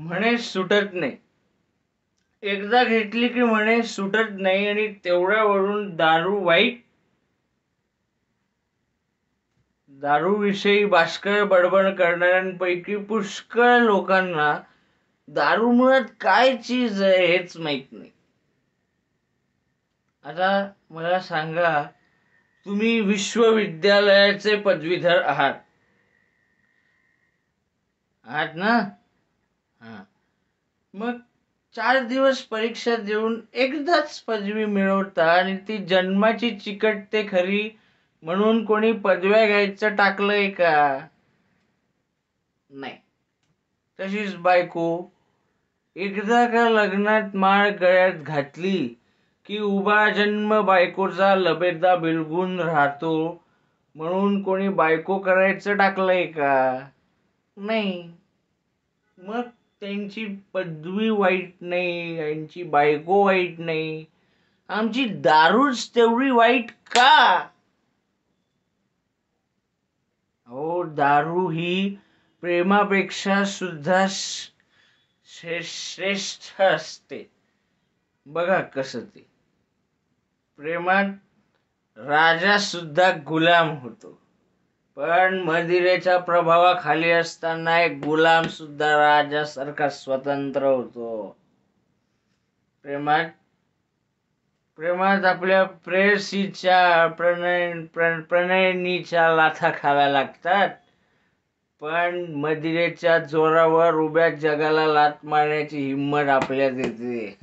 म्हणे सुटत नाही. एकदा घेतली की म्हणे सुटत नाही. आणि तेवढ्यावरून दारूविषयी बाष्कळ बडबड करणाऱ्यांपैकी पुष्कळ लोकांना दारू मुळात काय चीज आहे हेच माहित नाही. आता मला सांगा, तुम्ही विश्वविद्यालयाचे पदवीधर आहात ना? हां. मग 4 दिवस परीक्षा देऊन एकदाच पदवी मिळवता आणि ती जन्माची चिकटते खरी म्हणून कोणी पदव्या घ्यायचं टाकलंय का? नाही. तशीच बायको एकदा का लग्नात माळ गळ्यात घातली की उभा जन्म बायकोचा लबेदा बिलगून राहतो म्हणून कोणी बायको करायचं टाकलंय का? नाही. मग त्यांची पदवी वाईट नाही, यांची बायको वाईट नाही, आमची दारूच तेवढी वाईट का? हो, दारू ही प्रेमापेक्षा सुद्धा श्रेष्ठ असते. बघा कसं ते प्रेमात राजा सुद्धा गुलाम होतो, पण मदिरेच्या प्रभावाखाली असताना एक गुलाम सुद्धा राजासारखा स्वतंत्र होतो. प्रेमात आपल्या प्रेयसीच्या प्रणयनीच्या लाथा खाव्या लागतात, पण मदिरेच्या जोरावर उभ्या जगाला लाथ मारण्याची हिंमत आपल्यात येते.